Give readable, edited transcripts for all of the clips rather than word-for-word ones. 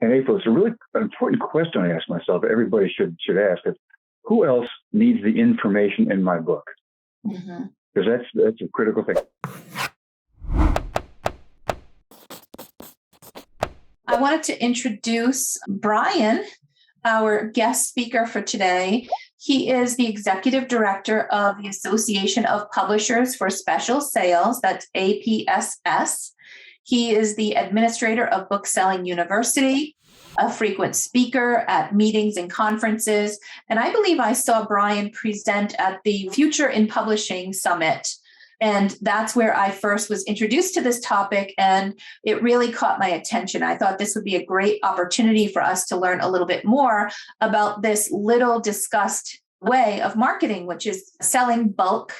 And April, it's a really important question I ask myself. Everybody should ask it. Who else needs the information in my book? Because that's a critical thing. I wanted to introduce Brian, our guest speaker for today. He is the executive director of the Association of Publishers for Special Sales, that's APSS. He is the administrator of Bookselling University, a frequent speaker at meetings and conferences. And I believe I saw Brian present at the Future in Publishing Summit. And that's where I first was introduced to this topic, and it really caught my attention. I thought this would be a great opportunity for us to learn a little bit more about this little discussed way of marketing, which is selling bulk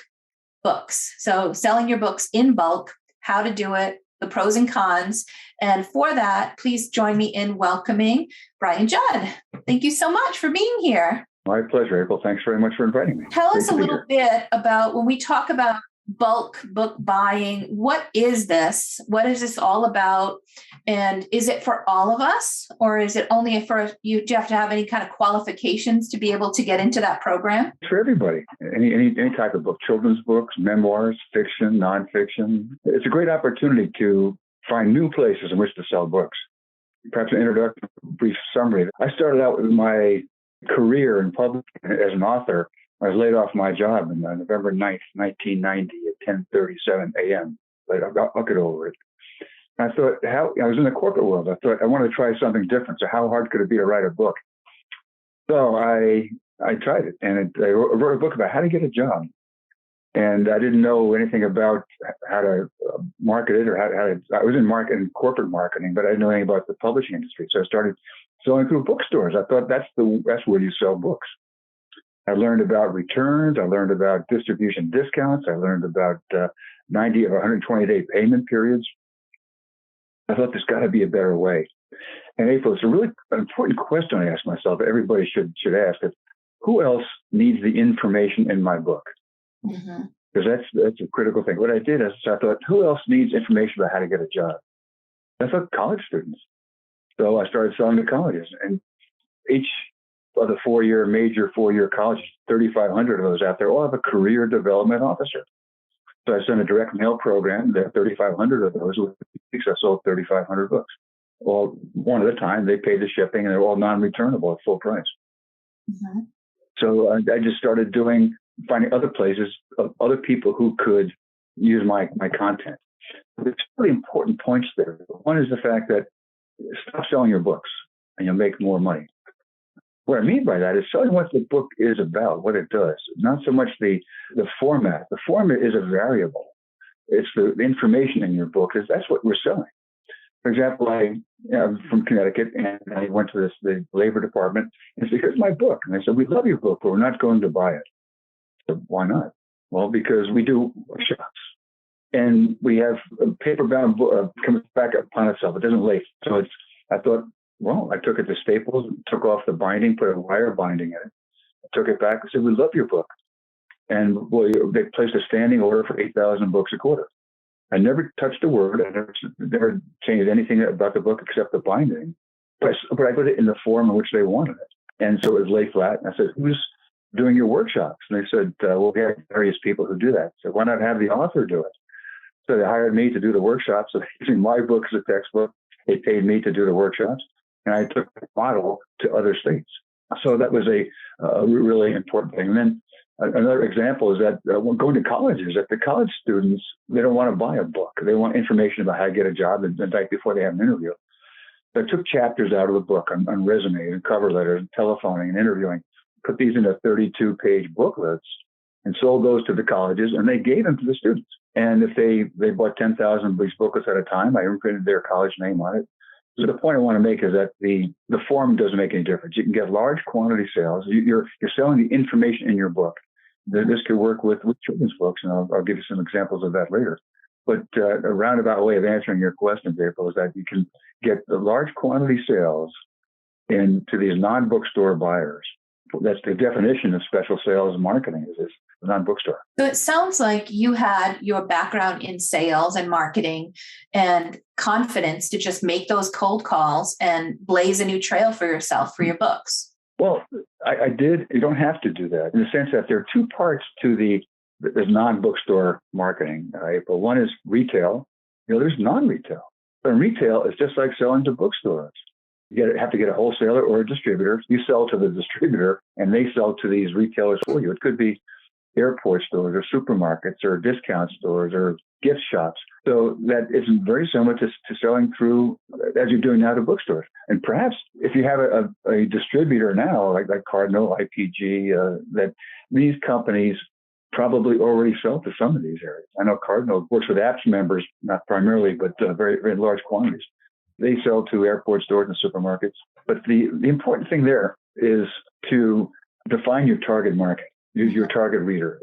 books. So selling your books in bulk, how to do it, the pros and cons. And for that, please join me in welcoming brianJud. Thank you so much for being here. My pleasure, April. Thanks very much for inviting me. Tell us a little bit about when we talk about bulk book buying. What is this? What is this all about? And is it for all of us, or is it only for you? Do you have to have any kind of qualifications to be able to get into that program? For everybody, any type of book, children's books, memoirs, fiction, nonfiction. It's a great opportunity to find new places in which to sell books. Perhaps an introductory brief summary. I started out with my career in publishing as an author. I was laid off my job on November 9th, 1990 at 10:37 a.m. But I'll get over it. And I thought, I was in the corporate world. I thought, I want to try something different. So how hard could it be to write a book? So I tried it, and I wrote a book about how to get a job. And I didn't know anything about how to market it or how to. I was in corporate marketing, but I didn't know anything about the publishing industry. So I started selling through bookstores. I thought that's where you sell books. I learned about returns. I learned about distribution discounts. I learned about 90 or 120-day payment periods. I thought there's got to be a better way. And April, it's a really important question I ask myself. Everybody should ask it. Who else needs the information in my book? Because that's a critical thing. What I did is I thought, who else needs information about how to get a job? I thought college students. So I started selling to colleges, and each of the major four-year colleges, 3,500 of those out there, all have a career development officer. So I sent a direct mail program. There are 3,500 of those. Weeks I sold 3,500 books, all one at a time. They paid the shipping, and they're all non-returnable at full price. So I just started finding other places of other people who could use my content. There's really important points there. One is the fact that stop selling your books, and you'll make more money. What I mean by that is selling what the book is about, what it does, not so much the format. The format is a variable. It's the information in your book. That's what we're selling. For example, I'm from Connecticut, and I went to the labor department and said, "Here's my book." And they said, "We love your book, but we're not going to buy it." I said, "Why not?" Well, because we do workshops, and we have a paper-bound book comes back upon itself. It doesn't lace. So I thought, well, I took it to Staples, took off the binding, put a wire binding in it, took it back and said, "We love your book." And they placed a standing order for 8,000 books a quarter. I never touched a word. I never changed anything about the book except the binding. But I put it in the form in which they wanted it. And so it was lay flat. And I said, "Who's doing your workshops?" And they said, "Well, we have various people who do that." So why not have the author do it? So they hired me to do the workshops. So using my book as a textbook, they paid me to do the workshops. And I took the model to other states. So that was a really important thing. And then another example is that when going to colleges, that the college students, they don't want to buy a book. They want information about how to get a job the night before they have an interview. So I took chapters out of the book on resume and cover letters and telephoning and interviewing, put these into 32-page booklets and sold those to the colleges, and they gave them to the students. And if they bought 10,000 of these booklets at a time, I imprinted their college name on it. So the point I want to make is that the form doesn't make any difference. You can get large quantity sales. You're selling the information in your book. This could work with children's books, and I'll give you some examples of that later. But a roundabout way of answering your question, April, is that you can get the large quantity sales into these non-bookstore buyers. That's the definition of special sales marketing. Is non-bookstore. So it sounds like you had your background in sales and marketing and confidence to just make those cold calls and blaze a new trail for yourself for your books. Well, I did. You don't have to do that in the sense that there are two parts to there's non-bookstore marketing, April. One is retail. There's non-retail. And retail is just like selling to bookstores. You have to get a wholesaler or a distributor. You sell to the distributor, and they sell to these retailers for you. It could be airport stores or supermarkets or discount stores or gift shops. So that is very similar to selling through, as you're doing now, to bookstores. And perhaps if you have a distributor now, like Cardinal, IPG, that these companies probably already sell to some of these areas. I know Cardinal works with APPS members, not primarily, but very, very large quantities. They sell to airport stores and supermarkets. But the important thing there is to define your target market, use your target reader.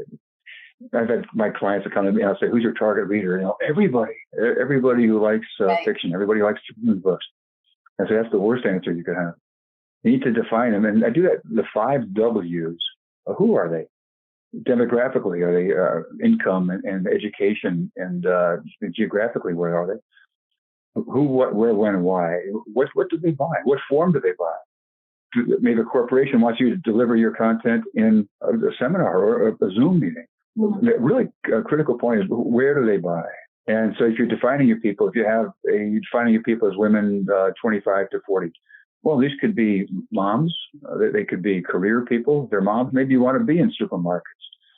I've had my clients that come to me and I'll say, who's your target reader? Everybody who likes fiction, everybody who likes children's books. I say, that's the worst answer you could have. You need to define them. And I do that, the 5 W's. Who are they? Demographically, are they income and education, and geographically, where are they? Who, what, where, when, and why? What do they buy? What form do they buy? Maybe a corporation wants you to deliver your content in a seminar or a Zoom meeting. Mm-hmm. The really critical point is, where do they buy? And so if you're defining your people, if you're defining your people as women 25 to 40, well, these could be moms. They could be career people. If they're moms, maybe you want to be in supermarkets.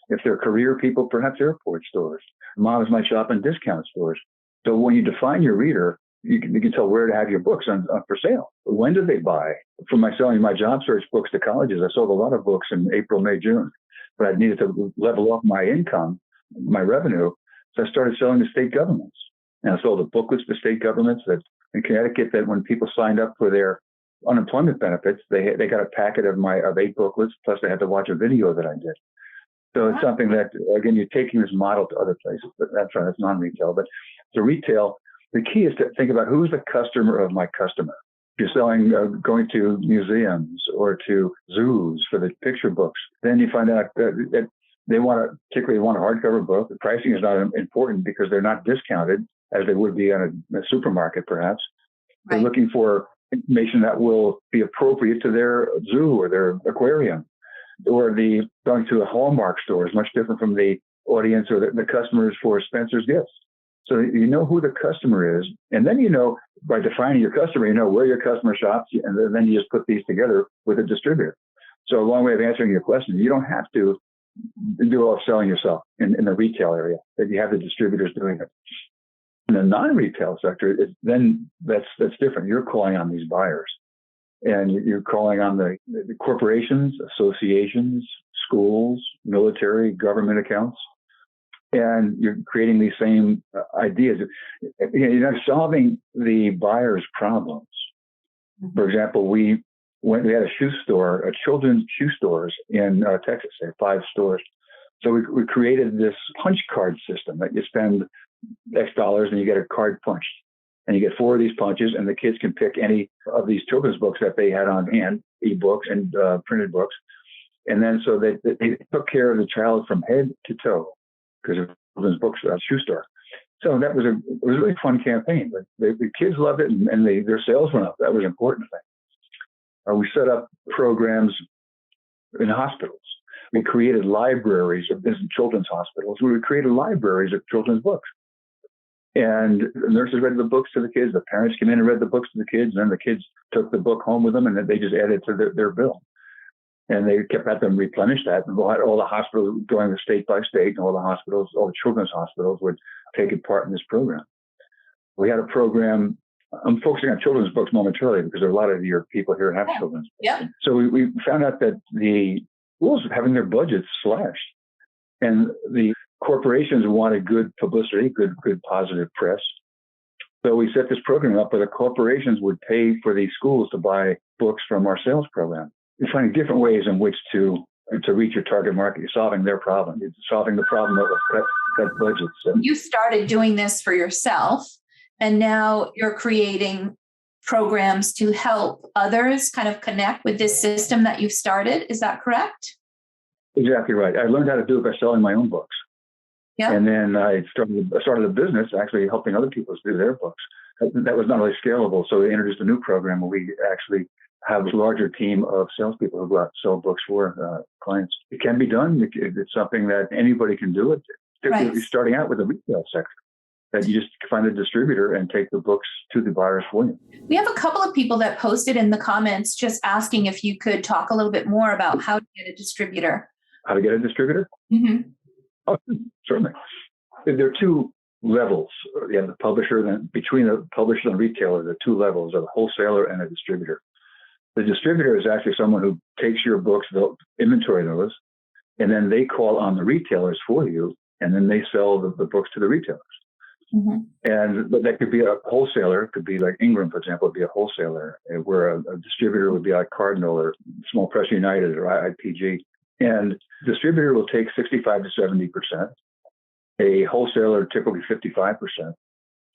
If they're career people, perhaps airport stores. Moms might shop in discount stores. So when you define your reader, you can tell where to have your books on for sale. When do they buy? For my selling my job search books to colleges, I sold a lot of books in April, May, June, but I needed to level off my income, my revenue. So I started selling to state governments. And I sold the booklets to state governments that in Connecticut, that when people signed up for their unemployment benefits, they got a packet of 8 booklets, plus they had to watch a video that I did. So it's something that, again, you're taking this model to other places, but that's right, it's non-retail. But the retail, the key is to think about who's the customer of my customer. If you're selling, going to museums or to zoos for the picture books, then you find out that they particularly want a hardcover book. The pricing is not important because they're not discounted as they would be on a supermarket, perhaps. Right. They're looking for information that will be appropriate to their zoo or their aquarium. Or going to a Hallmark store is much different from the audience or the customers for Spencer's Gifts. So you know who the customer is. And then by defining your customer, you know where your customer shops. And then you just put these together with a distributor. So a long way of answering your question, you don't have to do all selling yourself in the retail area. That you have the distributors doing it. In the non-retail sector, that's different. You're calling on these buyers. And you're calling on the corporations, associations, schools, military, government accounts, and you're creating these same ideas. You're not solving the buyer's problems. For example, we had a shoe store, a children's shoe stores in Texas, 5 stores. So we created this punch card system that you spend X dollars and you get a card punched. And you get 4 of these punches, and the kids can pick any of these children's books that they had on hand, e-books and printed books. And then so they took care of the child from head to toe because of children's books at a shoe store. So it was a really fun campaign. But the kids loved it, and their sales went up. That was an important thing. We set up programs in hospitals. We created libraries of children's hospitals. We created libraries of children's books. And the nurses read the books to the kids. The parents came in and read the books to the kids. And then the kids took the book home with them, and then they just added to their bill. And they kept having them replenish that. And all the hospitals going state by state, and all the children's hospitals would take part in this program. We had a program. I'm focusing on children's books momentarily because there are a lot of your people here have children's books. Yeah. So we found out that the schools were having their budgets slashed. And the corporations wanted good publicity, good positive press. So we set this program up where the corporations would pay for these schools to buy books from our sales program. You're finding different ways in which to reach your target market. You're solving their problem. You're solving the problem of cut budgets. So you started doing this for yourself, and now you're creating programs to help others kind of connect with this system that you've started. Is that correct? Exactly right. I learned how to do it by selling my own books. Yeah. And then I started a business actually helping other people do their books. That was not really scalable. So we introduced a new program where we actually have a larger team of salespeople who go out and sell books for clients. It can be done. It's something that anybody can do. Particularly You're starting out with the retail sector, that you just find a distributor and take the books to the buyers for you. We have a couple of people that posted in the comments just asking if you could talk a little bit more about how to get a distributor. How to get a distributor? Mm-hmm. Oh, certainly. There are two levels. You have the publisher, then between the publisher and retailer, there are two levels of a wholesaler and a distributor. The distributor is actually someone who takes your books, they'll inventory those, and then they call on the retailers for you, and then they sell the books to the retailers. Mm-hmm. But that could be a wholesaler. It could be like Ingram, for example, would be a wholesaler, where a distributor would be like Cardinal or Small Press United or IPG. And distributor will take 65 to 70%. A wholesaler typically 55%.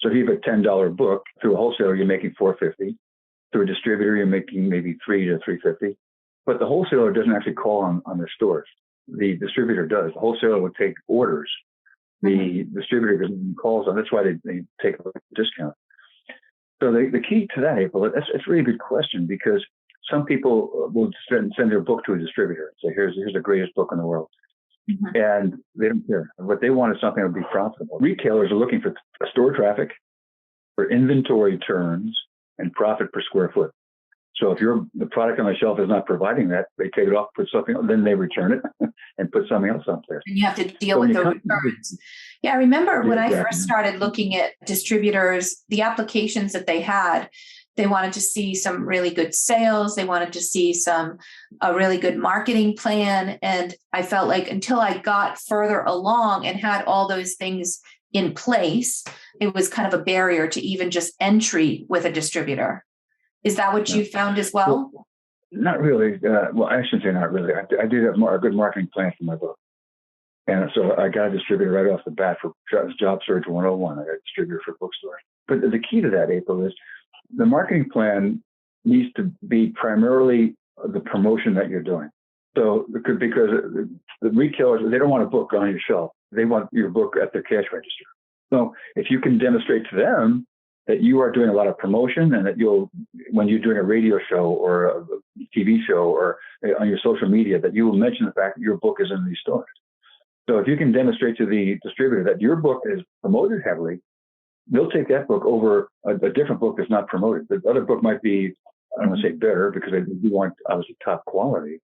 So if you have a $10 book, through a wholesaler, you're making $4.50. Through a distributor, you're making maybe $3 to $3.50. But the wholesaler doesn't actually call on their stores. The distributor does. The wholesaler would take orders. The distributor doesn't call on. That's why they take a discount. So the key to that, April, it's a really good question, because some people will send their book to a distributor and say, here's the greatest book in the world. Mm-hmm. And they don't care. What they want is something that will be profitable. Retailers are looking for store traffic, for inventory turns, and profit per square foot. So if the product on the shelf is not providing that, they take it off, put something else, then they return it and put something else up there. And you have to deal with the returns. Yeah, I remember when I first started looking at distributors, the applications that they had, they wanted to see some really good sales. They wanted to see a really good marketing plan. And I felt like until I got further along and had all those things in place, it was kind of a barrier to even just entry with a distributor. Is that what you found as well? Not really. Well, I shouldn't say not really. I did have a good marketing plan for my book. And so I got a distributor right off the bat for Job Search 101. I got a distributor for bookstores. But the key to that, April, is the marketing plan needs to be primarily the promotion that you're doing. So because the retailers, they don't want a book on your shelf. They want your book at their cash register. So if you can demonstrate to them that you are doing a lot of promotion, and that when you're doing a radio show or a TV show or on your social media, that you will mention the fact that your book is in these stores. So if you can demonstrate to the distributor that your book is promoted heavily, they'll take that book over a different book that's not promoted. The other book might be, I don't want to say better, because they do want obviously top quality.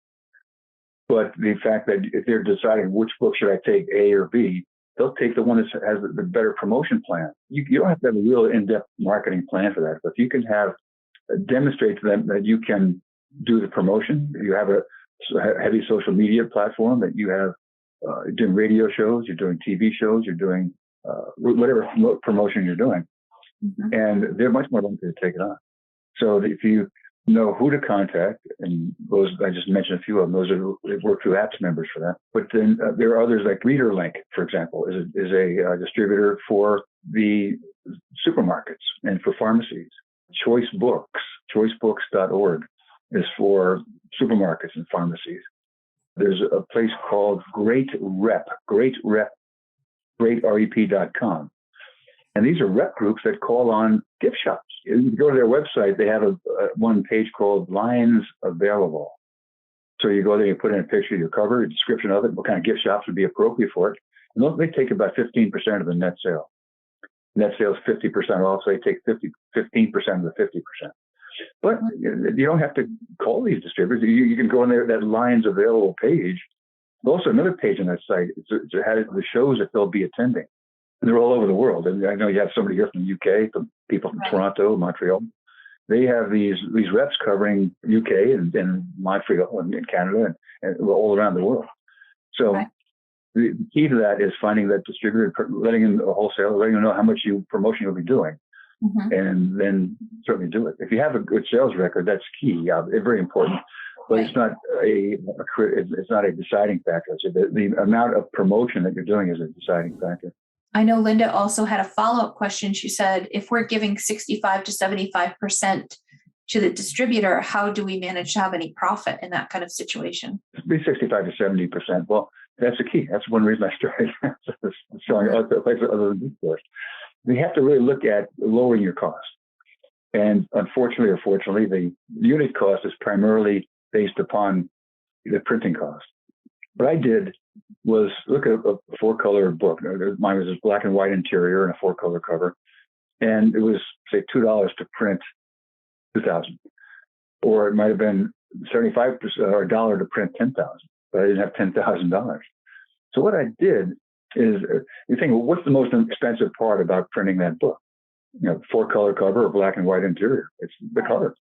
But the fact that if they're deciding which book should I take, A or B, they'll take the one that has the better promotion plan. You don't have to have a real in-depth marketing plan for that. But if you can demonstrate to them that you can do the promotion, you have a heavy social media platform, that you have doing radio shows, you're doing TV shows, you're doing whatever promotion you're doing. Mm-hmm. And they're much more likely to take it on. So if you know who to contact, and those, I just mentioned a few of them, they work through APPS members for that. But then there are others like ReaderLink, for example, is a distributor for the supermarkets and for pharmacies. choicebooks.org is for supermarkets and pharmacies. There's a place called greatrep.com. And these are rep groups that call on gift shops. You go to their website, they have one page called Lines Available. So you go there, you put in a picture of your cover, a description of it, what kind of gift shops would be appropriate for it. And they take about 15% of the net sale. Net sale is 50% off, so they take 15% of the 50%. But you don't have to call these distributors. You can go on there, that Lines Available page. Also, another page on that site, it has the shows that they'll be attending. And they're all over the world. And I know you have somebody here from the UK, some people from Toronto, Montreal. They have these reps covering UK and Montreal and Canada and all around the world. So the key to that is finding that distributor, letting in a wholesaler, letting them know how much promotion you'll be doing. Mm-hmm. And then certainly do it. If you have a good sales record, that's key. It's very important, but it's not it's not a deciding factor. So the amount of promotion that you're doing is a deciding factor. I know Linda also had a follow-up question. She said, if we're giving 65 to 75% to the distributor, how do we manage to have any profit in that kind of situation? Be 65 to 70%. Well, that's the key. That's one reason I started selling other places other than bookstores. You have to really look at lowering your cost. And unfortunately or fortunately, the unit cost is primarily based upon the printing cost. What I did was look at a 4-color book. Mine was a black and white interior and a 4-color cover. And it was, say, $2 to print 2,000. Or it might have been 75% or $1 to print 10,000, but I didn't have $10,000. So what I did is, you think, well, what's the most expensive part about printing that book? 4-color cover or black and white interior. It's the color.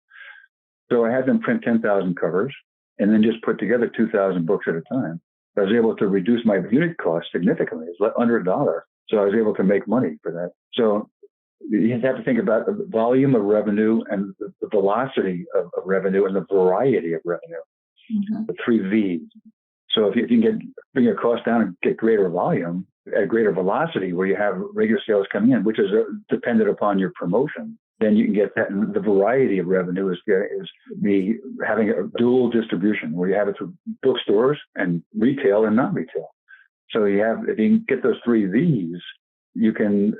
So I had them print 10,000 covers and then just put together 2,000 books at a time. I was able to reduce my unit cost significantly. It's under $1. So I was able to make money for that. So you have to think about the volume of revenue and the velocity of revenue and the variety of revenue, the 3 V's. So if you can bring your cost down and get greater volume at greater velocity where you have regular sales coming in, which is dependent upon your promotion, then you can get that. And the variety of revenue is having a dual distribution where you have it through bookstores and retail and non-retail. So if you can get those 3 V's, you can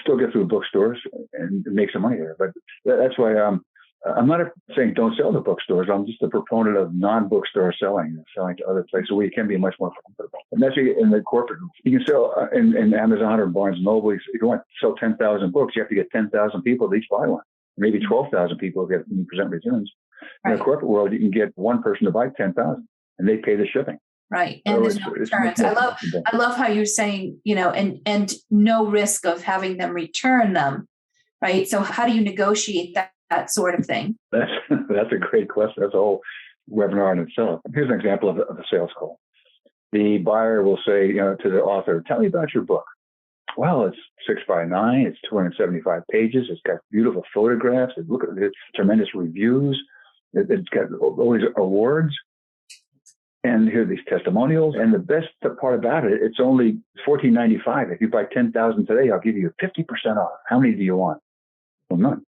still get through bookstores and make some money there. But that's why I'm not saying don't sell to bookstores. I'm just a proponent of non-bookstore selling to other places where you can be much more profitable. And that's in the corporate. You can sell in Amazon or Barnes & Noble. If you want to sell 10,000 books, you have to get 10,000 people to each buy one. Maybe 12,000 people get present returns. Right. In the corporate world, you can get one person to buy 10,000 and they pay the shipping. Right. And there's no returns. I love how you're saying, and no risk of having them return them. Right. So how do you negotiate that sort of thing? That's a great question. That's a whole webinar in itself. Here's an example of a sales call. The buyer will say, to the author, tell me about your book. Well, it's 6 by 9. It's 275 pages. It's got beautiful photographs. Look at the tremendous reviews. It's got all these awards. And here are these testimonials. And the best part about it, it's only $14.95. If you buy 10,000 today, I'll give you 50% off. How many do you want? Well, none.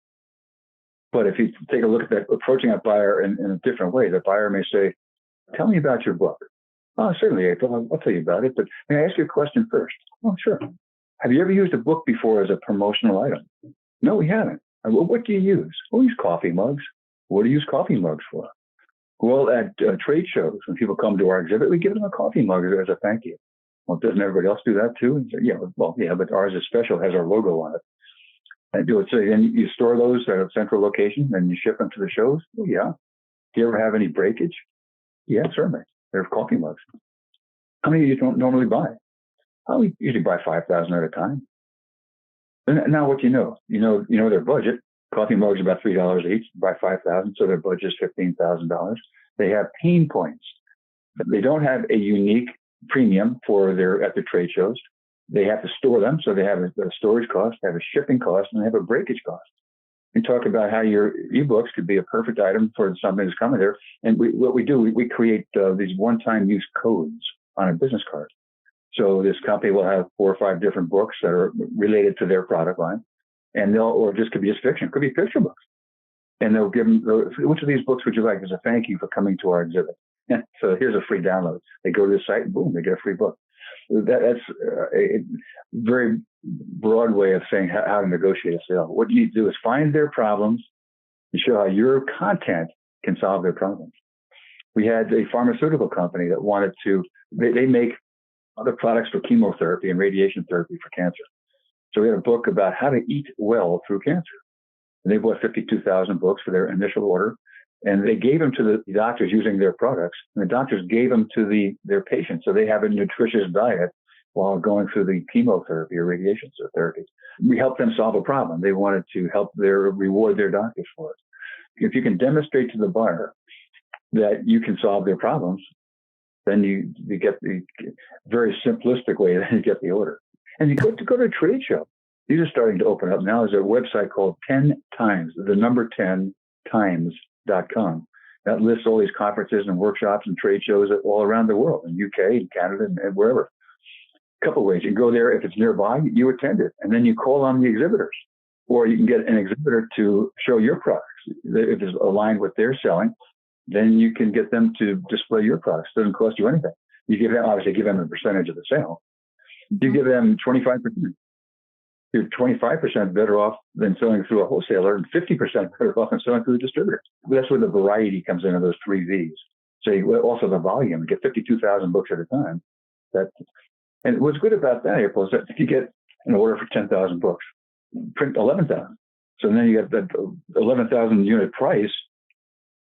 But if you take a look at that, approaching that buyer in a different way, the buyer may say, tell me about your book. Oh, certainly, April. I'll tell you about it. But may I ask you a question first? Oh, sure. Have you ever used a book before as a promotional item? No, we haven't. Well, what do you use? We use coffee mugs. What do you use coffee mugs for? Well, at trade shows, when people come to our exhibit, we give them a coffee mug as a thank you. Well, doesn't everybody else do that too? And say, yeah, but ours is special, has our logo on it. And do it. So then you store those at a central location and you ship them to the shows? Oh, yeah. Do you ever have any breakage? Yeah, certainly. They're coffee mugs. How many you don't normally buy? We usually buy 5,000 at a time. And now what you know their budget. Coffee mugs are about $3 each. Buy 5,000, so their budget is $15,000. They have pain points. They don't have a unique premium at the trade shows. They have to store them, so they have a storage cost, they have a shipping cost, and they have a breakage cost. We talk about how your ebooks could be a perfect item for something that's coming there. And what we do, we create these one-time use codes on a business card. So this company will have 4 or 5 different books that are related to their product line, and or just could be just fiction, could be picture books. And they'll give them, which of these books would you like as a thank you for coming to our exhibit? So here's a free download. They go to the site and boom, they get a free book. That's a very broad way of saying how to negotiate a sale. What you need to do is find their problems and show how your content can solve their problems. We had a pharmaceutical company that wanted to, they make other products for chemotherapy and radiation therapy for cancer. So we had a book about how to eat well through cancer. And they bought 52,000 books for their initial order. And they gave them to the doctors using their products. And the doctors gave them to their patients. So they have a nutritious diet while going through the chemotherapy or radiation therapy. We helped them solve a problem. They wanted to reward their doctors for it. If you can demonstrate to the buyer that you can solve their problems, then you get the very simplistic way, then you get the order. And you go to a trade show. These are starting to open up now. There's a website called 10 times, the number 10 times.com. That lists all these conferences and workshops and trade shows all around the world, in UK, in Canada, and wherever. A couple of ways. You can go there. If it's nearby, you attend it. And then you call on the exhibitors. Or you can get an exhibitor to show your products. if it's aligned with their selling, then you can get them to display your products. It doesn't cost you anything. You obviously give them a percentage of the sale. You give them 25%. You're 25% better off than selling through a wholesaler, and 50% better off than selling through a distributor. That's where the variety comes in of those 3 V's. So also the volume, you get 52,000 books at a time. And what's good about that, April, is that if you get an order for 10,000 books, print 11,000. So then you get that 11,000 unit price,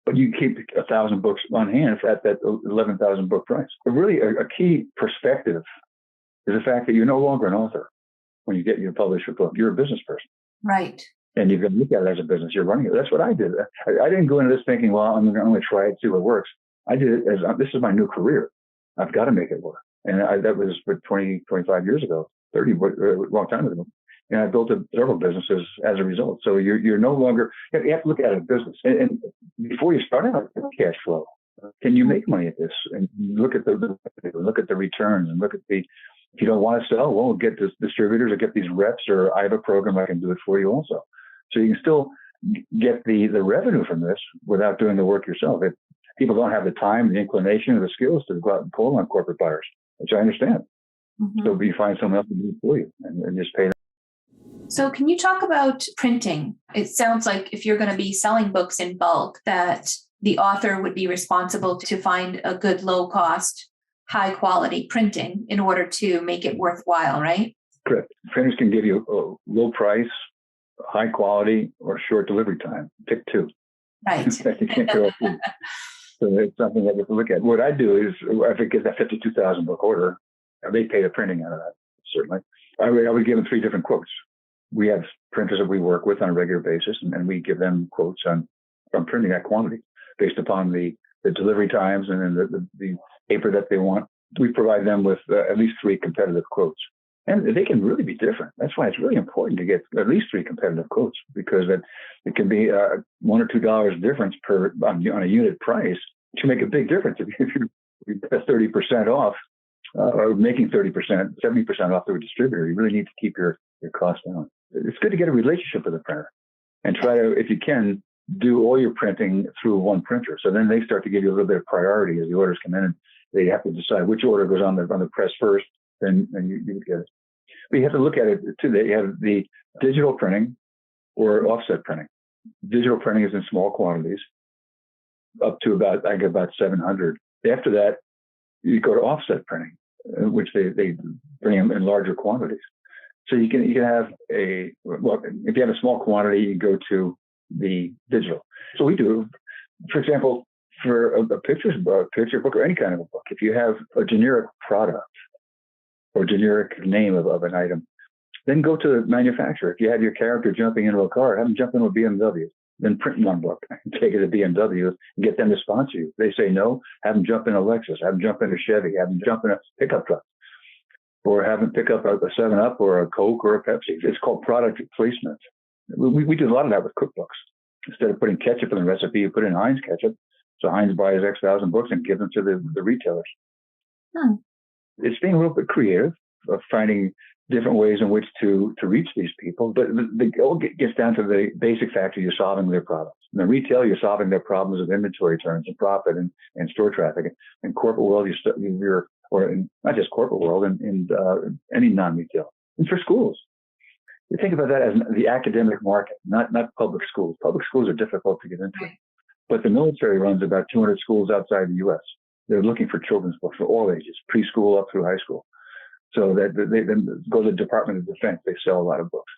but you keep 1,000 books on hand at that 11,000 book price. But really, a key perspective is the fact that you're no longer an author when you publish a book. You're a business person. Right. And you've got to look at it as a business. You're running it. That's what I did. I didn't go into this thinking, well, I'm going to try it, see what works. I did it as this is my new career. I've got to make it work. And that was 25 years ago, 30, a long time ago. And I built several businesses as a result. So you're no longer, you have to look at it as business. And before you start out, cash flow. Can you make money at this? And look at the returns and look at if you don't want to sell, well, get the distributors or get these reps, or I have a program I can do it for you also. So you can still get the revenue from this without doing the work yourself. People don't have the time, the inclination, or the skills to go out and pull on corporate buyers, which I understand. Mm-hmm. So you find someone else to do it for you and just pay them. So can you talk about printing? It sounds like if you're going to be selling books in bulk, that the author would be responsible to find a good, low cost, high quality printing in order to make it worthwhile, right? Correct. Printers can give you a low price, high quality, or short delivery time. Pick 2. Right. You can't go up. So it's something that you have to look at. What I do is, if it gets that 52,000 book order, they pay the printing out of that, certainly. I would give them 3 different quotes. We have printers that we work with on a regular basis, and we give them quotes on printing that quantity based upon the delivery times and then the paper that they want. We provide them with at least 3 competitive quotes. And they can really be different. That's why it's really important to get at least 3 competitive quotes, because it can be $1 or $2 difference on a unit price to make a big difference. If you're 30% off, or making 30%, 70% off to a distributor, you really need to keep your costs down. It's good to get a relationship with a printer and try to, if you can, do all your printing through one printer. So then they start to give you a little bit of priority as the orders come in, and they have to decide which order goes on the press first, then you get it. But you have to look at it too. You have the digital printing or offset printing. Digital printing is in small quantities, up to about 700. After that, you go to offset printing, which they bring them in larger quantities. So you can have if you have a small quantity, you go to the digital. So we do, for example, for a picture book or any kind of a book, if you have a generic product or generic name of an item, then go to the manufacturer. If you have your character jumping into a car, have them jump into a BMW. Then print one book, take it to BMW, and get them to sponsor you. If they say no, have them jump in a Lexus, have them jump in a Chevy, have them jump in a pickup truck, or have them pick up a 7-Up or a Coke or a Pepsi. It's called product placement. We do a lot of that with cookbooks. Instead of putting ketchup in the recipe, you put in Heinz ketchup. So Heinz buys X thousand books and gives them to the retailers. It's being a little bit creative, of finding different ways in which to reach these people. But it all gets down to the basic fact that you're solving their problems. In the retail, you're solving their problems of inventory turns and profit and store traffic. In corporate world, not just corporate world, in any non-retail. And for schools, you think about that as the academic market, not public schools. Public schools are difficult to get into. But the military runs about 200 schools outside the U.S. They're looking for children's books for all ages, preschool up through high school. So that they then go to the Department of Defense. They sell a lot of books.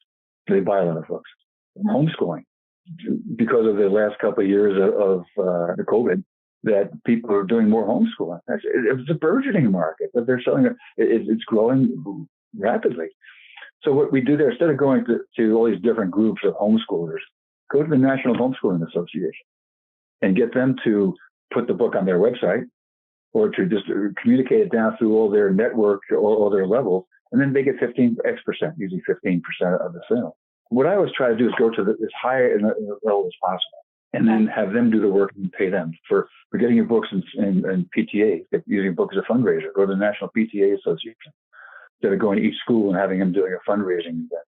They buy a lot of books. Homeschooling, because of the last couple of years of the COVID, that people are doing more homeschooling. It's a burgeoning market, but they're selling it. It's growing rapidly. So what we do there, instead of going to all these different groups of homeschoolers, go to the National Homeschooling Association and get them to put the book on their website, or to just communicate it down through all their network or all their levels, and then they get 15%, usually 15% of the sale. What I always try to do is go to as high in the level as possible, and then have them do the work and pay them for getting your books in PTA, using a book as a fundraiser. Go to the National PTA Association instead of going to each school and having them doing a fundraising event.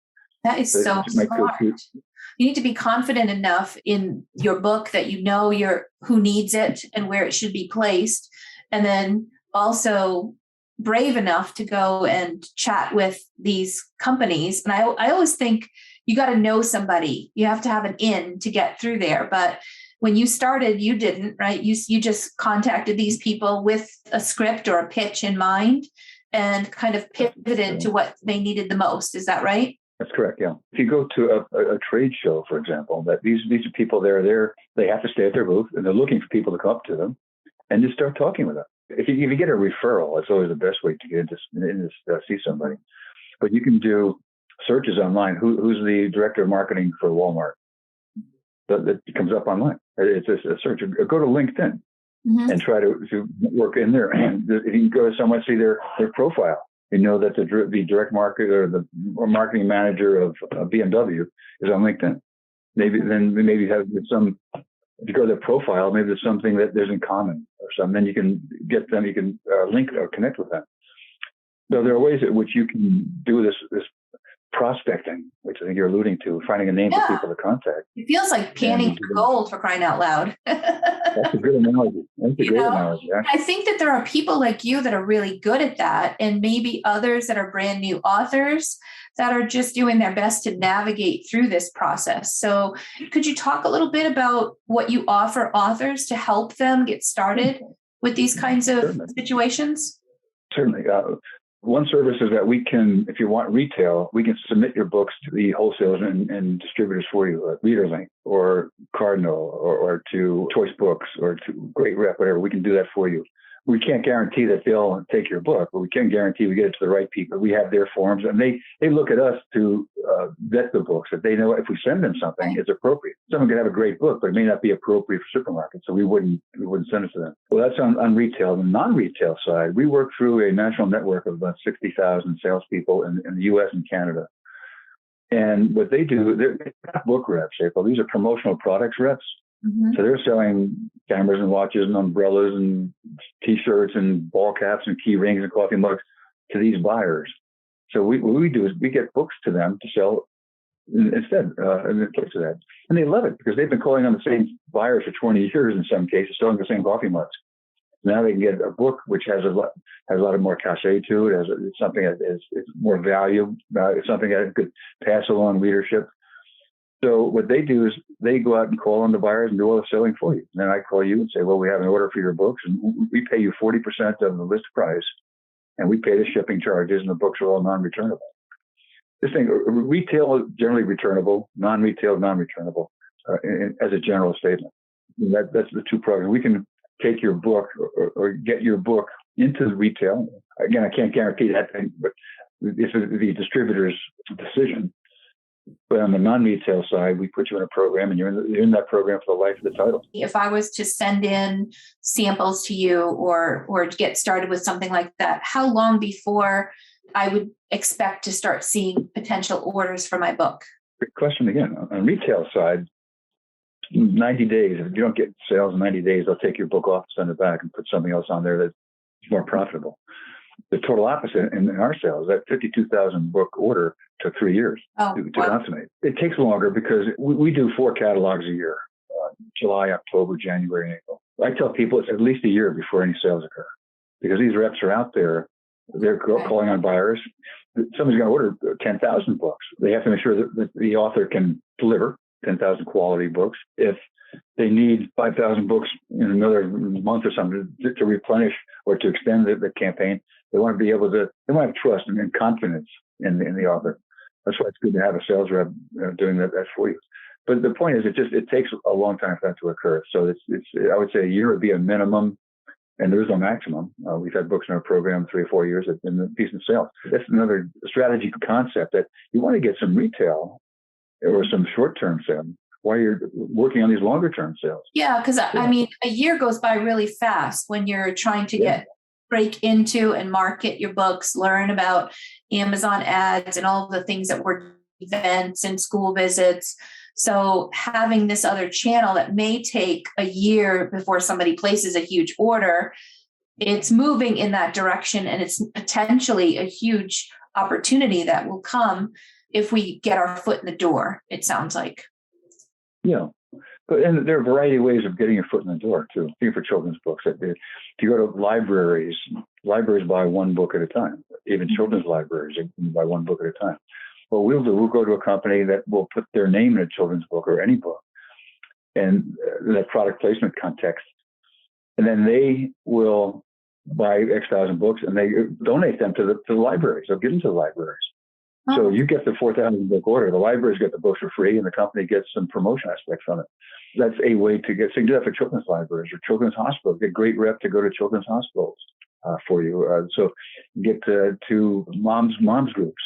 That is so smart. You need to be confident enough in your book that you know who needs it and where it should be placed. And then also brave enough to go and chat with these companies. And I always think you got to know somebody. You have to have an in to get through there. But when you started, you didn't, right? You just contacted these people with a script or a pitch in mind and kind of pivoted to what they needed the most. Is that right? That's correct. Yeah. If you go to a trade show, for example, that these are people they have to stay at their booth and they're looking for people to come up to them and just start talking with them. If you get a referral, it's always the best way to get in to see somebody. But you can do searches online. Who's the director of marketing for Walmart? That comes up online. It's a search. Go to LinkedIn and try to work in there. And if you can go to someone, see their profile. You know that the direct market or the marketing manager of BMW is on LinkedIn. Maybe have some. If you go to their profile, maybe there's something that there's in common or something. Then you can get them. You can link or connect with them. So there are ways in which you can do this prospecting, which I think you're alluding to, finding a name for people to contact. It feels like panning for gold, for crying out loud. That's a good analogy. That's a great analogy. Yeah. I think that there are people like you that are really good at that, and maybe others that are brand new authors that are just doing their best to navigate through this process. So could you talk a little bit about what you offer authors to help them get started with these kinds of situations? Certainly. One service is that we can, if you want retail, we can submit your books to the wholesalers and distributors for you, like ReaderLink or Cardinal or to Choice Books or to Great Rep, whatever. We can do that for you. We can't guarantee that they'll take your book, but we can guarantee we get it to the right people. We have their forms, and they look at us to vet the books. If they know if we send them something, it's appropriate. Someone could have a great book, but it may not be appropriate for supermarkets, so we wouldn't send it to them. Well, that's on retail. The non-retail side, we work through a national network of about 60,000 salespeople in the U.S. and Canada. And what they do, they're not book reps, April. These are promotional products reps. Mm-hmm. So they're selling cameras and watches and umbrellas and T-shirts and ball caps and key rings and coffee mugs to these buyers. So what we do is we get books to them to sell instead in place of that. And they love it because they've been calling on the same buyers for 20 years in some cases, selling the same coffee mugs. Now they can get a book which has a lot of more cachet to it. It's something that is more value. It's something that could pass along readership. So what they do is they go out and call on the buyers and do all the selling for you. And then I call you and say, well, we have an order for your books, and we pay you 40% of the list price, and we pay the shipping charges, and the books are all non-returnable. This thing, retail generally returnable, non-retail non-returnable, as a general statement. That's the two programs. We can take your book or get your book into the retail. Again, I can't guarantee that thing, but it's the distributor's decision. But on the non-retail side, we put you in a program, and you're in that program for the life of the title. If I was to send in samples to you or get started with something like that, how long before I would expect to start seeing potential orders for my book? Good question again. On retail side, 90 days. If you don't get sales in 90 days, they'll take your book off, send it back, and put something else on there that's more profitable. The total opposite in our sales, that 52,000 book order took 3 years to consummate. It takes longer because we do 4 catalogs a year, July, October, January, and April. I tell people it's at least a year before any sales occur because these reps are out there. They're calling on buyers. Somebody's going to order 10,000 books. They have to make sure that the author can deliver 10,000 quality books. If they need 5,000 books in another month or something to replenish or to extend the campaign, they want to be able to, they want to have trust and confidence in the author. That's why it's good to have a sales rep doing that for you. But the point is, it takes a long time for that to occur. So it's I would say a year would be a minimum, and there is no maximum. We've had books in our program 3 or 4 years that have been decent sales. That's another strategy concept that you want to get some retail or some short-term sales while you're working on these longer-term sales. Yeah, because I mean, a year goes by really fast when you're trying to break into and market your books, learn about Amazon ads and all of the things that were events and school visits. So having this other channel that may take a year before somebody places a huge order, it's moving in that direction, and it's potentially a huge opportunity that will come. if we get our foot in the door, it sounds like. Yeah. And there are a variety of ways of getting your foot in the door, too. Even for children's books. If you go to libraries buy one book at a time. Even children's libraries, they can buy one book at a time. What we'll do, we'll go to a company that will put their name in a children's book or any book, and that product placement context. And then they will buy X thousand books and they donate them to the libraries. They'll give them to the libraries. Oh. So you get the 4,000 book order. The libraries get the books for free and the company gets some promotion aspects on it. That's a way to get, so you can do that for children's libraries or children's hospitals. Get great rep to go to children's hospitals for you. So get to moms groups,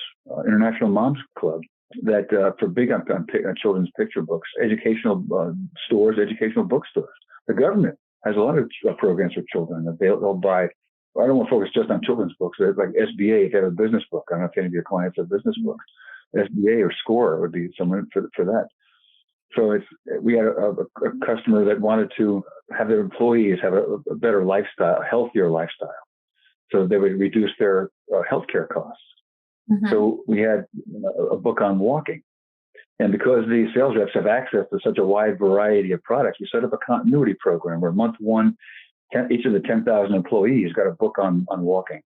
International Moms Club, that for big on children's picture books, educational stores, educational bookstores. The government has a lot of programs for children that they'll buy. I don't want to focus just on children's books. Like SBA, if you have a business book. I don't know if any of your clients have business books. SBA or SCORE would be someone for that. So we had a customer that wanted to have their employees have a better lifestyle, a healthier lifestyle. So they would reduce their healthcare costs. Mm-hmm. So we had a book on walking. And because the sales reps have access to such a wide variety of products, we set up a continuity program where month one, each of the 10,000 employees got a book on walking.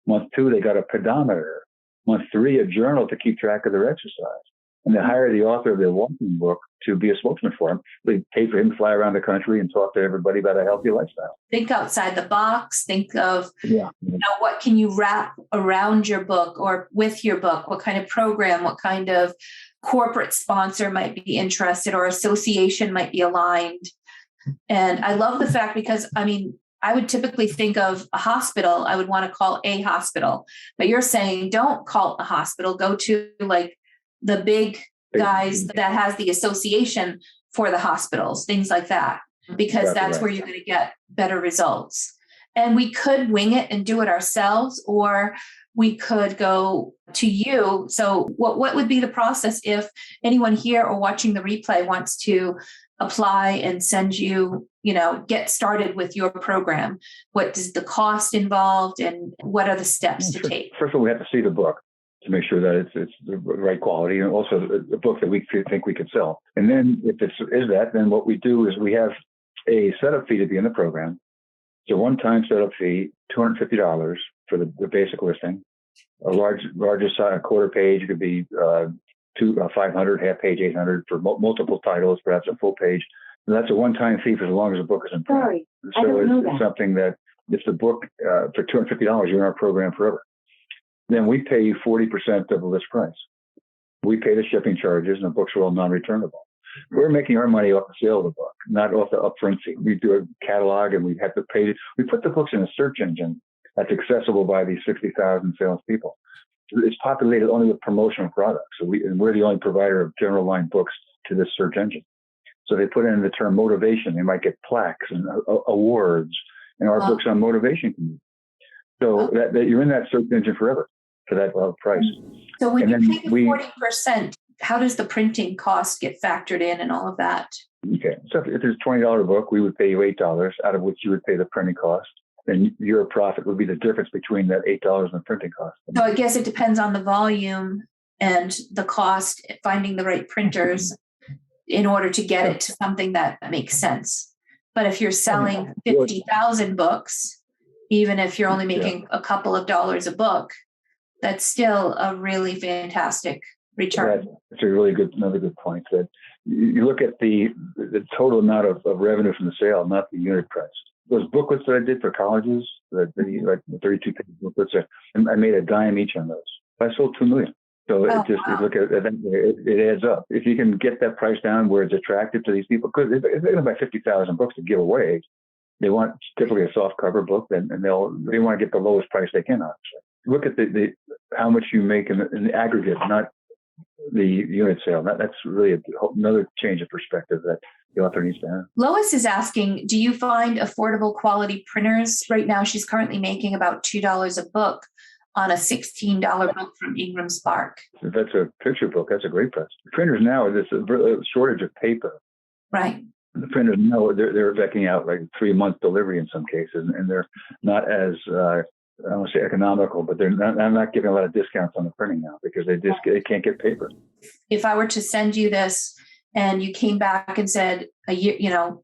Month two, they got a pedometer. Month three, a journal to keep track of their exercise. And they hired the author of the walking book to be a spokesman for him. They paid for him to fly around the country and talk to everybody about a healthy lifestyle. Think outside the box. Think of, what can you wrap around your book or with your book? What kind of program, what kind of corporate sponsor might be interested or association might be aligned. And I love the fact because, I would typically think of a hospital. I would want to call a hospital, but you're saying don't call a hospital. Go to like the big guys that has the association for the hospitals, things like that, because that's where you're going to get better results. And we could wing it and do it ourselves, or we could go to you. So what would be the process if anyone here or watching the replay wants to apply and send you, get started with your program? What does the cost involved and what are the steps to take? First of all, we have to see the book to make sure that it's the right quality and also the book that we think we could sell. And then if it is that, then what we do is we have a setup fee to be in the program. It's a one-time setup fee, $250 for the basic listing. A larger size, quarter page could be 500, half page 800 for multiple titles, perhaps a full page. And that's a one-time fee for as long as the book is in print. Sorry, so it's something that if the book for $250, you're in our program forever. Then we pay you 40% of the list price. We pay the shipping charges, and the books are all non-returnable. We're making our money off the sale of the book, not off the upfront fee. We do a catalog, and we have to pay. We put the books in a search engine that's accessible by these 60,000 salespeople. It's populated only with promotional products. So we're the only provider of general line books to this search engine. So they put in the term motivation. They might get plaques and awards, and our books on motivation. So that you're in that search engine forever for that price. So when you pay the 40%, how does the printing cost get factored in and all of that? Okay. So if it's a $20 book, we would pay you $8, out of which you would pay the printing cost. And your profit would be the difference between that $8 and the printing cost. So I guess it depends on the volume and the cost, finding the right printers in order to get it to something that makes sense. But if you're selling 50,000 books, even if you're only making a couple of dollars a book, that's still a really fantastic return. That's another good point. That you look at the total amount of revenue from the sale, not the unit price. Those booklets that I did for colleges, the 32-page booklets, I made a dime each on those. I sold 2 million. So you look at it adds up. If you can get that price down where it's attractive to these people, because if they're going to buy 50,000 books to give away, they want typically a soft cover book, and they want to get the lowest price they can. Obviously, look at the how much you make in the aggregate, not the unit sale. That's really another change of perspective that the author needs to have. Lois is asking, do you find affordable quality printers? Right now, she's currently making about $2 a book on a $16 book from Ingram Spark. If that's a picture book, that's a great price. The printers now, there's a shortage of paper. Right. The printers now, they're backing out like 3-month delivery in some cases, and they're not as I don't want to say economical, but I'm not giving a lot of discounts on the printing now because they can't get paper. If I were to send you this and you came back and said a year,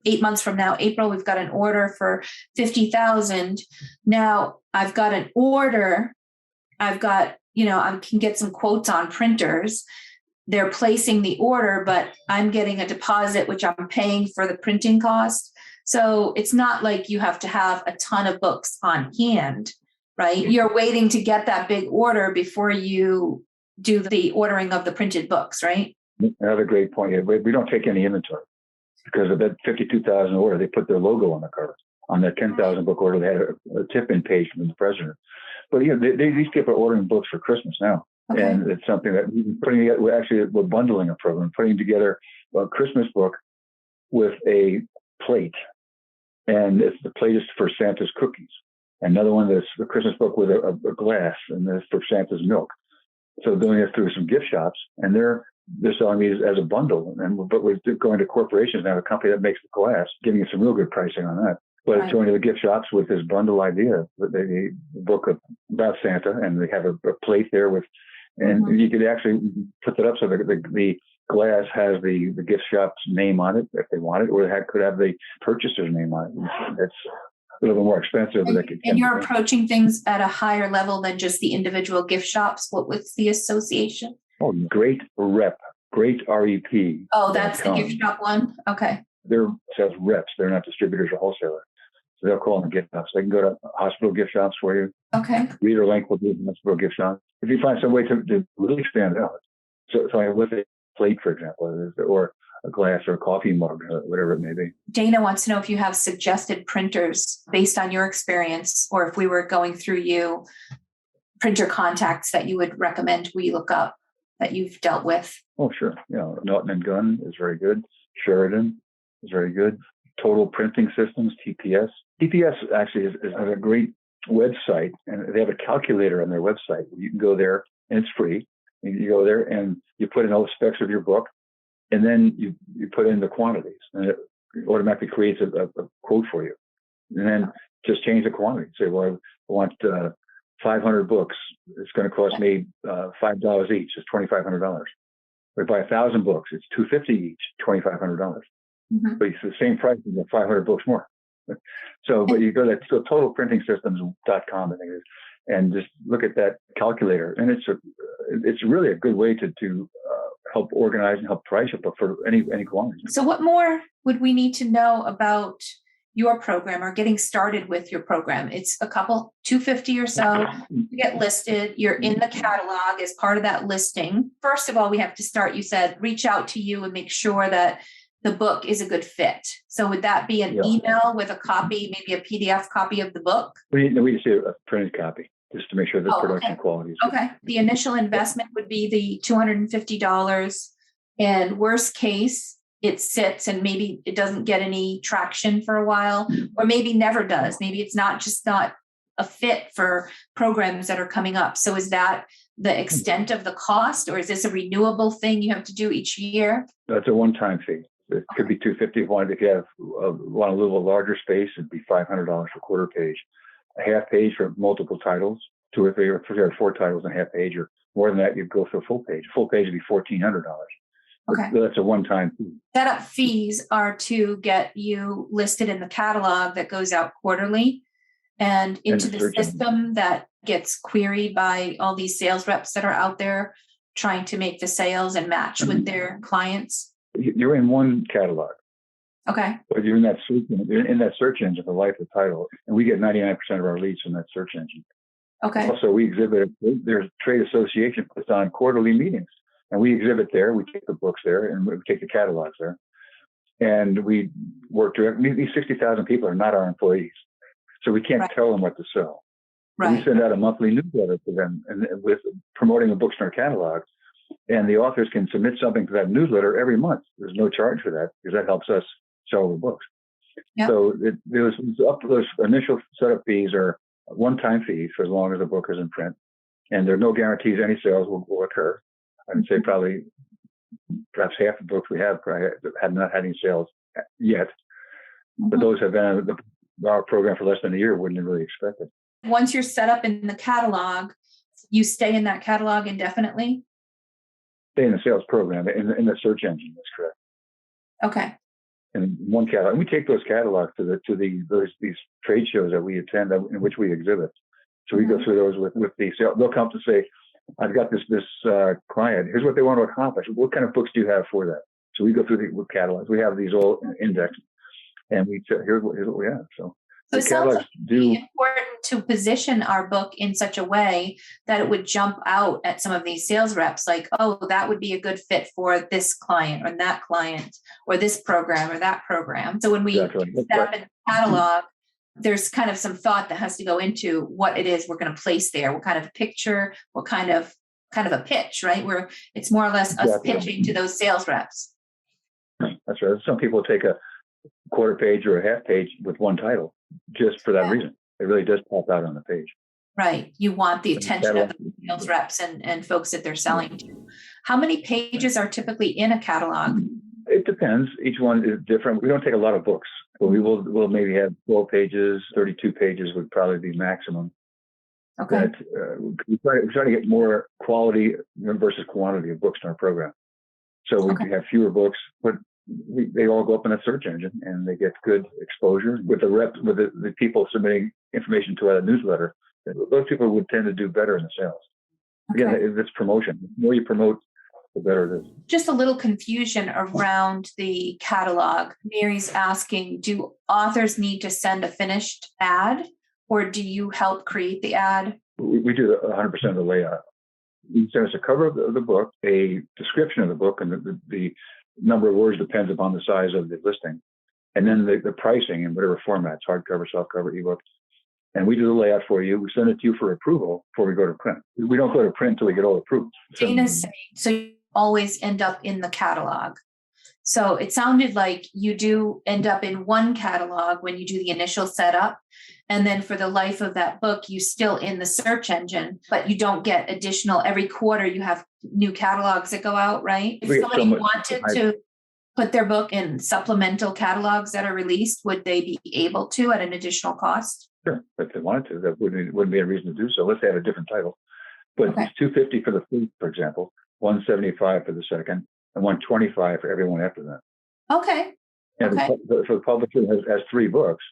8 months from now, April, we've got an order for 50,000. Now I've got an order. I've got, I can get some quotes on printers. They're placing the order, but I'm getting a deposit, which I'm paying for the printing cost. So it's not like you have to have a ton of books on hand, right? You're waiting to get that big order before you do the ordering of the printed books, right? Another great point. We don't take any inventory because of that 52,000 order. They put their logo on the cover. On that 10,000 book order, they had a tip-in page from the president. But these people are ordering books for Christmas now. Okay. And it's something that we're bundling a program, putting together a Christmas book with a plate. And the plate is for Santa's cookies. Another one that's the Christmas book with a glass, and that's for Santa's milk. So doing it through some gift shops, and they're selling these as a bundle. But we're going to corporations now, a company that makes the glass, giving us some real good pricing on that. But it's going to the gift shops with this bundle idea, the book about Santa, and they have a plate there with, and you could actually put that up so the glass has the gift shop's name on it if they want it, or it could have the purchaser's name on it. That's a little bit more expensive. And you're approaching things at a higher level than just the individual gift shops. What's the association? Oh, Great Rep, Great REP. Oh, that's the gift shop one? Okay. They're sales reps. They're not distributors or wholesalers. So they'll call them gift shops. They can go to hospital gift shops for you. Okay. Reader Link will do hospital gift shops. If you find some way to really stand out. So with a plate, for example, or a glass or a coffee mug, whatever it may be. Dana wants to know if you have suggested printers based on your experience, or if we were going through you, printer contacts that you would recommend we look up that you've dealt with. Oh, sure. Norton and Gunn is very good. Sheridan is very good. Total Printing Systems, TPS. TPS actually has a great website, and they have a calculator on their website. You can go there, and it's free. You go there and you put in all the specs of your book, and then you put in the quantities, and it automatically creates a quote for you. And then just change the quantity. Say, well, I want 500 books. It's going to cost me $5 each. It's $2,500. If I buy 1,000 books, it's $250 each, $2,500. But it's the same price as the 500 books more. So, but you go to totalprintingsystems.com, I think it is, and just look at that calculator, and it's really a good way to help organize and help price a book for any quantity. So, what more would we need to know about your program or getting started with your program? It's a couple, $250 or so to get listed. You're in the catalog as part of that listing. First of all, we have to start. You said reach out to you and make sure that the book is a good fit. So would that be an email with a copy, maybe a PDF copy of the book? We just do a printed copy just to make sure the production quality is good. Okay. The initial investment would be the $250. And worst case, it sits and maybe it doesn't get any traction for a while, or maybe never does. Maybe it's not a fit for programs that are coming up. So is that the extent of the cost, or is this a renewable thing you have to do each year? That's a one-time fee. It could be $250 if you have want a little larger space. It'd be $500 for quarter page, a half page for multiple titles, 2 or 3 or 3 or 4 titles and a half page, or more than that, you'd go for a full page. Full page would be $1,400. Okay, that's a one-time fee. Setup fees are to get you listed in the catalog that goes out quarterly, and into the system that gets queried by all these sales reps that are out there trying to make the sales and match with their clients. You're in one catalog. Okay. But you're in that search engine, the life of the title, and we get 99% of our leads from that search engine. Okay. Also, we exhibit. There's a trade association puts on quarterly meetings, and we exhibit there. We take the books there, and we take the catalogs there, and we work directly. These 60,000 people are not our employees, so we can't tell them what to sell. Right. We send out a monthly newsletter to them, and with promoting the books in our catalog. And the authors can submit something to that newsletter every month. There's no charge for that because that helps us sell the books. Yep. So those initial setup fees are one-time fees for as long as the book is in print. And there are no guarantees any sales will occur. I would say perhaps half the books we have not had any sales yet. But those have been our program for less than a year, wouldn't have really expected. Once you're set up in the catalog, you stay in that catalog indefinitely? Stay in the sales program, in the search engine. That's correct. Okay. And one catalog, and we take those catalogs to these trade shows that we attend, in which we exhibit. So we go through those with the sales. They'll come to say, "I've got this client. Here's what they want to accomplish. What kind of books do you have for that?" So we go through the catalogs. We have these all indexed, and we say, here's what we have. So it sounds like it's important to position our book in such a way that it would jump out at some of these sales reps, like, oh, that would be a good fit for this client or that client or this program or that program. So when we set up in the catalog, there's kind of some thought that has to go into what it is we're going to place there, what kind of a picture, what kind of a pitch, right? Where it's more or less us pitching to those sales reps. That's right. Some people take a quarter page or a half page with one title just for that reason. It really does pop out on the page. Right. You want the attention of the sales reps and folks that they're selling to. How many pages are typically in a catalog? It depends. Each one is different. We don't take a lot of books, but we'll maybe have 12 pages, 32 pages would probably be maximum. Okay. We try to get more quality versus quantity of books in our program. So we have fewer books, but they all go up in a search engine and they get good exposure with the reps, with the people submitting information to a newsletter. Those people would tend to do better in the sales. Again, it's promotion. The more you promote, the better it is. Just a little confusion around the catalog. Mary's asking, do authors need to send a finished ad, or do you help create the ad? We do 100% of the layout. You send us a cover of the book, a description of the book, and the number of words depends upon the size of the listing, and then the pricing in whatever formats, hardcover, softcover, ebook. And we do the layout for you. We send it to you for approval before we go to print. We don't go to print until we get all approved. Dana's saying, so you always end up in the catalog. So it sounded like you do end up in one catalog when you do the initial setup. And then for the life of that book, you still in the search engine, but you don't get additional. Every quarter you have new catalogs that go out, right? If somebody wanted to put their book in supplemental catalogs that are released, would they be able to at an additional cost? Sure, if they wanted to, that wouldn't be a reason to do so. Let's have a different title. But it's $250 for the first, for example, $175 for the second, and $125 for everyone after that. Okay. And for the publisher has 3 books,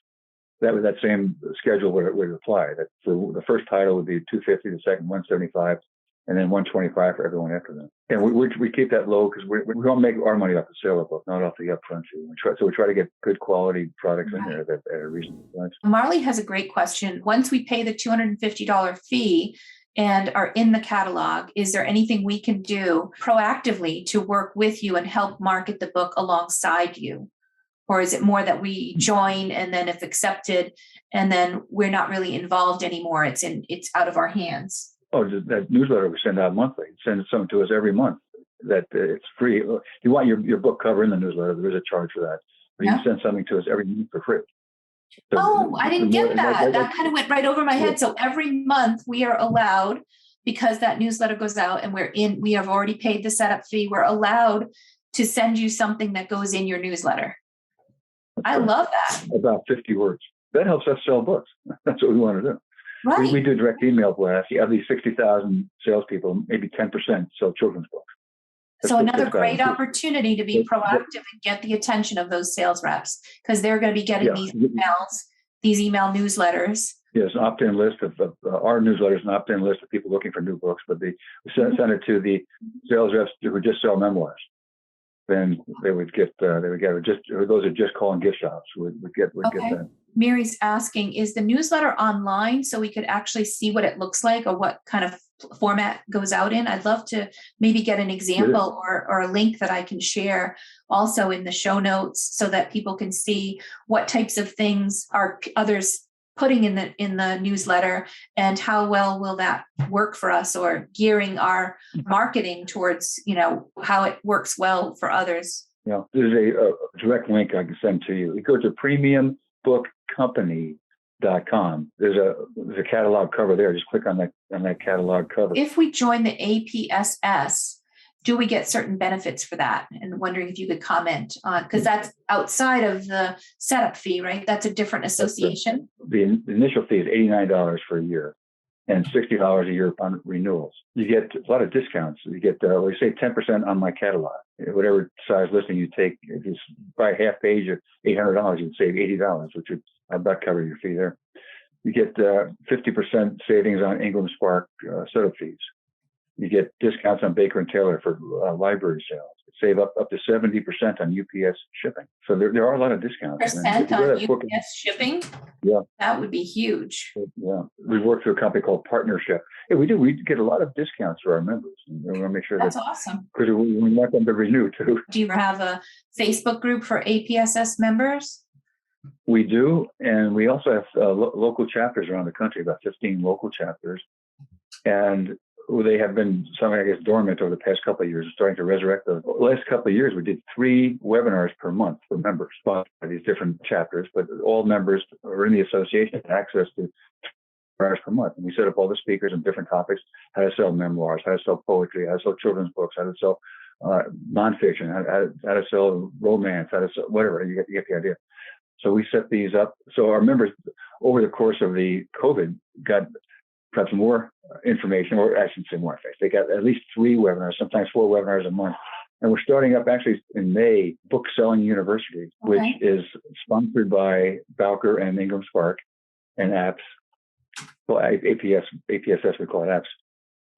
that same schedule would apply. That for the first title would be $250, the second $175, and then $125 for everyone after that. And we keep that low because we don't make our money off the sale of the book, not off the upfront fee. We try to get good quality products in there at a reasonable price. Marley has a great question. Once we pay the $250 fee and are in the catalog, is there anything we can do proactively to work with you and help market the book alongside you? Or is it more that we join and then if accepted, and then we're not really involved anymore? It's out of our hands. Oh, that newsletter we send out monthly. Send something to us every month. That it's free. If you want your book cover in the newsletter, there is a charge for that. But you can send something to us every month for free. So I didn't get that. That kind of went right over my head. So every month we are allowed, because that newsletter goes out and we have already paid the setup fee, we're allowed to send you something that goes in your newsletter. I love that. About 50 words. That helps us sell books. That's what we want to do. Right. We do direct email blasts. You have these 60,000 salespeople, maybe 10% sell children's books. So another great opportunity to be proactive and get the attention of those sales reps, because they're going to be getting these emails, these email newsletters. Yes, an opt-in list of our newsletters, an opt-in list of people looking for new books, but we send it to the sales reps who just sell memoirs. Then they would get those are just calling gift shops would get that. Mary's asking, is the newsletter online so we could actually see what it looks like or what kind of format goes out in? I'd love to maybe get an example or a link that I can share also in the show notes so that people can see what types of things are others putting in the newsletter and how well will that work for us, or gearing our marketing towards, how it works well for others. Yeah, there's a direct link I can send to you. You go to premiumbookcompany.com. There's a catalog cover there. Just click on that catalog cover. If we join the APSS, do we get certain benefits for that? And wondering if you could comment on, because that's outside of the setup fee, right? That's a different association. the initial fee is $89 for a year and $60 a year on renewals. You get a lot of discounts. You get, we say 10% on my catalog. Whatever size listing you take, if you buy a half page at $800, you'd save $80, which would about cover your fee there. You get 50% savings on Ingram Spark setup fees. You get discounts on Baker and Taylor for library sales. Save up to 70% on UPS shipping. So there are a lot of discounts. Percent on UPS shipping? Yeah. That would be huge. Yeah. We work through a company called Partnership. Yeah, we do. We get a lot of discounts for our members. And we want to make sure that's awesome. Because we want them to renew too. Do you have a Facebook group for APSS members? We do. And we also have local chapters around the country, about 15 local chapters. And they have been, some, I guess, dormant over the past couple of years, starting to resurrect those. The last couple of years, we did 3 webinars per month for members, sponsored by these different chapters, but all members are in the association have access to 3 webinars per month. And we set up all the speakers on different topics: how to sell memoirs, how to sell poetry, how to sell children's books, how to sell nonfiction, how to sell romance, how to sell whatever. You get the idea. So we set these up. So our members, over the course of the COVID, got perhaps more information, or I shouldn't say more information. They got at least 3 webinars, sometimes 4 webinars a month. And we're starting up actually in May, Book Selling University, which is sponsored by Bowker and Ingram Spark and APPS. Well, APSS, we call it APPS.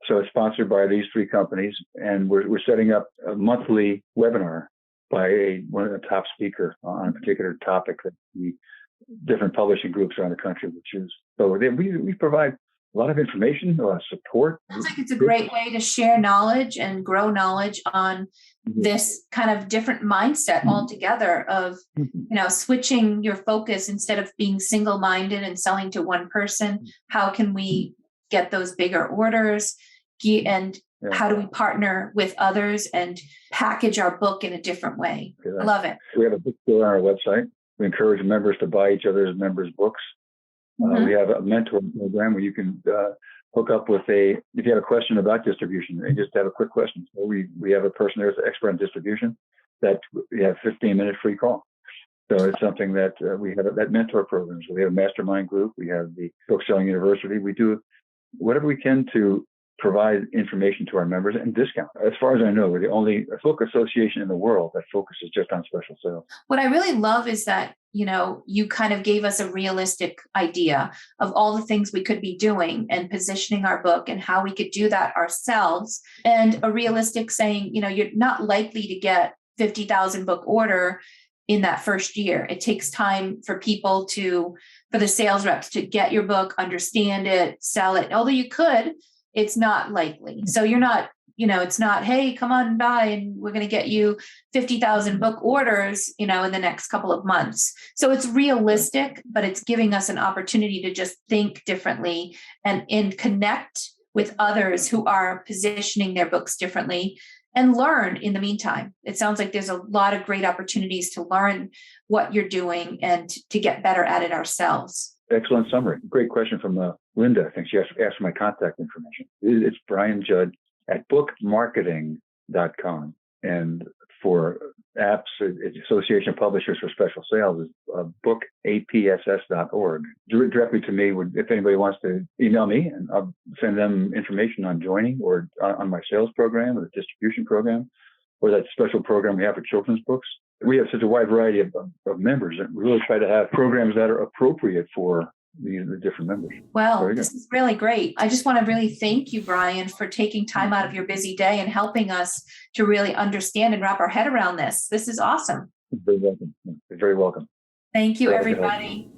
So it's sponsored by these 3 companies. And we're setting up a monthly webinar by one of the top speaker on a particular topic that the different publishing groups around the country would choose. So we provide a lot of information, a lot of support. Sounds like it's a great way to share knowledge and grow knowledge on this kind of different mindset altogether of, switching your focus instead of being single-minded and selling to one person. How can we get those bigger orders? And how do we partner with others and package our book in a different way? I love it. We have a book store on our website. We encourage members to buy each other's members' books. We have a mentor program where you can hook up with if you have a question about distribution, and just have a quick question. So we have a person there that's expert on distribution that we have 15-minute free call. So it's something that we have that mentor program. So we have a mastermind group. We have the Book Selling University. We do whatever we can to provide information to our members and discount. As far as I know, we're the only book association in the world that focuses just on special sales. What I really love is that, you kind of gave us a realistic idea of all the things we could be doing and positioning our book and how we could do that ourselves. And a realistic saying, you're not likely to get 50,000 book order in that first year. It takes time for for the sales reps to get your book, understand it, sell it. Although you could, it's not likely. So you're not, it's not, hey, come on by and we're going to get you 50,000 book orders, in the next couple of months. So it's realistic, but it's giving us an opportunity to just think differently and connect with others who are positioning their books differently and learn in the meantime. It sounds like there's a lot of great opportunities to learn what you're doing and to get better at it ourselves. Excellent summary. Great question from Linda. I think she asked for my contact information. It's brianJud at bookmarketing.com. And for APPS, Association of Publishers for Special Sales, is bookapss.org. Directly to me, if anybody wants to email me, and I'll send them information on joining or on my sales program or the distribution program or that special program we have for children's books. We have such a wide variety of members that we really try to have programs that are appropriate for the different members. Well, this is really great. I just want to really thank you, Brian, for taking time out of your busy day and helping us to really understand and wrap our head around this. This is awesome. You're very welcome. You're very welcome. Thank you, everybody.